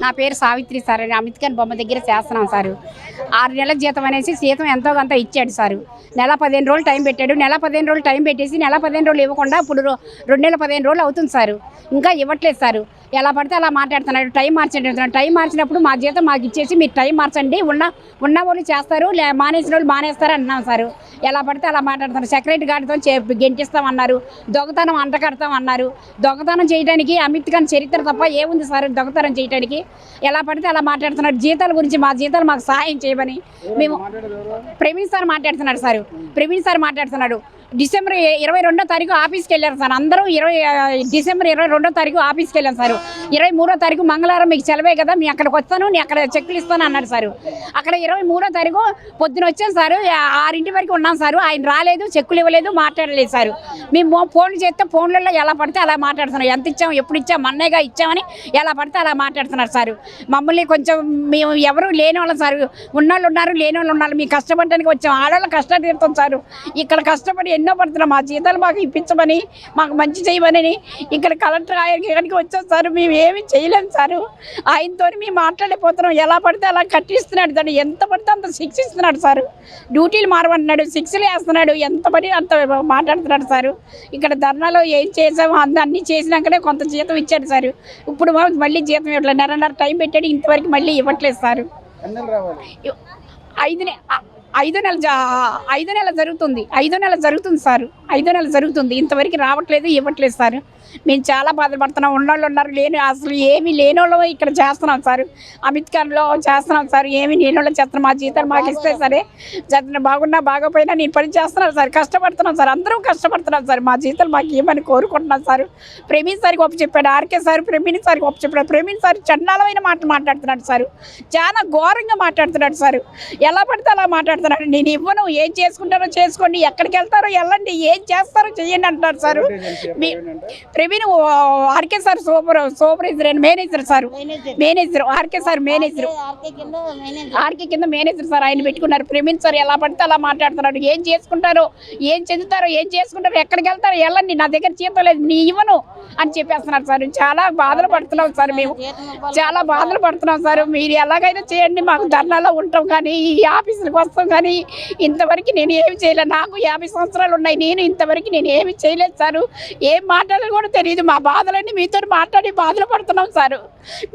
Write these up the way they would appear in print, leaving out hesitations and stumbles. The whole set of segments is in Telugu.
నా పేరు సావిత్రి సార్. అంబేద్కర్ బొమ్మ దగ్గర చేస్తున్నాం సారు. 6 నెలల జీతం అనేసి జీతం ఎంతో కొంత ఇచ్చాడు సారు. నెల 15 రోజులు టైం పెట్టాడు. నెల 15 రోజులు టైం పెట్టేసి నెల 15 రోజులు ఇవ్వకుండా ఇప్పుడు 2 నెలల 15 రోజులు అవుతుంది సారు. ఇంకా ఇవ్వట్లేదు సారు. ఎలా పడితే అలా మాట్లాడుతున్నాడు. టైం మార్చండి. టైం మార్చినప్పుడు మా జీతం మాకు ఇచ్చేసి మీరు టైం మార్చండి, ఉన్న వాళ్ళు చేస్తారు, మానేసిన వాళ్ళు మానేస్తారు అన్నాం సారు. ఎలా పడితే అలా మాట్లాడుతున్నారు. సెక్రటరీ గారితో గెంటిస్తామన్నారు, దొంగతనం అంటకడతామన్నారు. దొంగతనం చేయడానికి అంబేద్కర్ చరిత్ర తప్ప ఏముంది సార్ దొంగతనం చేయడానికి? ఎలా పడితే అలా మాట్లాడుతున్నాడు. జీతాల గురించి మా జీతాలు మాకు సహాయం చేయమని మేము ప్రవీణ్ సార్ మాట్లాడుతున్నాడు సార్. ప్రవీణ్ సార్ మాట్లాడుతున్నాడు. డిసెంబర్ 22వ తారీఖు ఆఫీస్కి వెళ్ళారు సార్. అందరూ డిసెంబర్ 22వ తారీఖు ఆఫీస్కి వెళ్ళాం సార్. 23వ తారీఖు మంగళవారం మీకు సెలవే కదా, మీ అక్కడికి వస్తాను, నీ అక్కడ చెక్కులు ఇస్తాను అన్నాడు సార్. అక్కడ 23వ తారీఖు పొద్దున వచ్చాను సార్. 6 వరకు ఉన్నాం సార్. ఆయన రాలేదు, చెక్కులు ఇవ్వలేదు, మాట్లాడలేదు సార్. మేము ఫోన్లు చేస్తే ఫోన్లలో ఎలా పడితే అలా మాట్లాడుతున్నాం. ఎంత ఇచ్చాము, ఎప్పుడు ఇచ్చాము, మొన్నేగా ఇచ్చామని ఎలా పడితే అలా మాట్లాడుతున్నారు సార్. మమ్మల్ని కొంచెం మేము ఎవరు లేని వాళ్ళం సార్. ఉన్నోళ్ళు ఉన్నారు, లేని వాళ్ళు ఉన్నారు. మేము కష్టపడడానికి వచ్చాం. ఆడవాళ్ళు కష్టం తీరుతాం సార్. ఇక్కడ కష్టపడి ఎన్నో పడుతున్నాం. మా జీతాలు మాకు ఇప్పించమని, మాకు మంచి చేయమని ఇక్కడ కలెక్టర్ ఇక్కడికి వచ్చాం సార్. మేము ఏమి చేయలేము సార్. ఆయనతో మేము మాట్లాడిపోతున్నాం. ఎలా పడితే అలా కట్టిస్తున్నాడు సార్. ఎంత పడితే అంత శిక్ష ఇస్తున్నాడు సార్. డ్యూటీలు మారమంటున్నాడు, శిక్షలు వేస్తున్నాడు. ఎంత పడి అంత మాట్లాడుతున్నాడు సార్. ఇక్కడ ధర్నాలో ఏం చేసామో అన్నీ చేసినాకనే కొంత జీతం ఇచ్చాడు సార్. ఇప్పుడు మళ్ళీ జీతం ఇవ్వట్లేదు. నెలన్నర టైం పెట్టాడు, ఇంతవరకు మళ్ళీ ఇవ్వట్లేదు సార్. 5 నెలలు జరుగుతుంది. 5 నెలలు జరుగుతుంది సార్. 5 నెలలు జరుగుతుంది. ఇంతవరకు రావట్లేదు, ఇవ్వట్లేదు సార్. మేము చాలా బాధపడుతున్నాం. ఉన్నోళ్ళు ఉన్నారు, అసలు ఏమీ లేనోళ్ళు ఇక్కడ చేస్తున్నాం సార్. అంబేద్కర్లో చేస్తున్నాం సార్. ఏమీ లేనోళ్ళు చేస్తున్నాం. మా జీతాలు మాకు ఇస్తే సరే, చేస్తున్నా బాగున్నా బాగోపోయినా నేను పని చేస్తున్నాను సార్. కష్టపడుతున్నాం సార్. అందరూ కష్టపడుతున్నాం సార్. మా జీతాలు మాకు ఏమని కోరుకుంటున్నాం సార్. ప్రవీణ్ సార్కి ఒప్పు చెప్పాడు. ఆర్కే సార్ ప్రవీణ్ సార్కి ఒప్పు చెప్పాడు. ప్రవీణ్ సార్ చండాలమైన మాటలు మాట్లాడుతున్నాడు సార్. చాలా ఘోరంగా మాట్లాడుతున్నాడు సార్. ఎలా పడితే అలా మాట్లాడుతున్నాడు. నేను ఇవ్వను, ఏం చేసుకుంటారో చేసుకోండి, ఎక్కడికి వెళ్తారో వెళ్ళండి, ఏం చేస్తారో చెయ్యండి అంటారు sir. Praveen RK sir supervisor manager sir. Manager RK sir manager, RK కింద మేనేజర్ సార్. ఆయన పెట్టుకున్నారు. ప్రవీణ్ సార్ ఎలా పడితే అలా మాట్లాడుతున్నాడు. ఏం చేసుకుంటారో, ఏం చదువుతారో, ఏం చేసుకుంటారో, ఎక్కడికి వెళ్తారో వెళ్ళండి, నా దగ్గర జీతం లేదు, నీ ఇవ్వను అని చెప్పేస్తున్నారు సార్. చాలా బాధలు పడుతున్నాం సార్. మేము చాలా బాధలు పడుతున్నాం సార్. మీరు ఎలాగైనా చేయండి, మాకు ధర్నాలో ఉంటాం కానీ ఈ ఆఫీసులకు వస్తాం కానీ ఇంతవరకు నేను ఏమి చేయలేదు. నాకు 50 సంవత్సరాలు ఉన్నాయి. నేను ఇంతవరకు నేను ఏమి చేయలేదు సార్. ఏం మాట్లాడాలి కూడా తెలియదు. మా బాధలన్నీ మీతో మాట్లాడి బాధలు పడుతున్నాం సార్.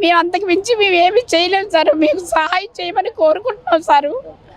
మేము అంతకు మించి మేము ఏమి చేయలేము సార్. మీకు సహాయం చేయమని కోరుకుంటున్నాం సారు.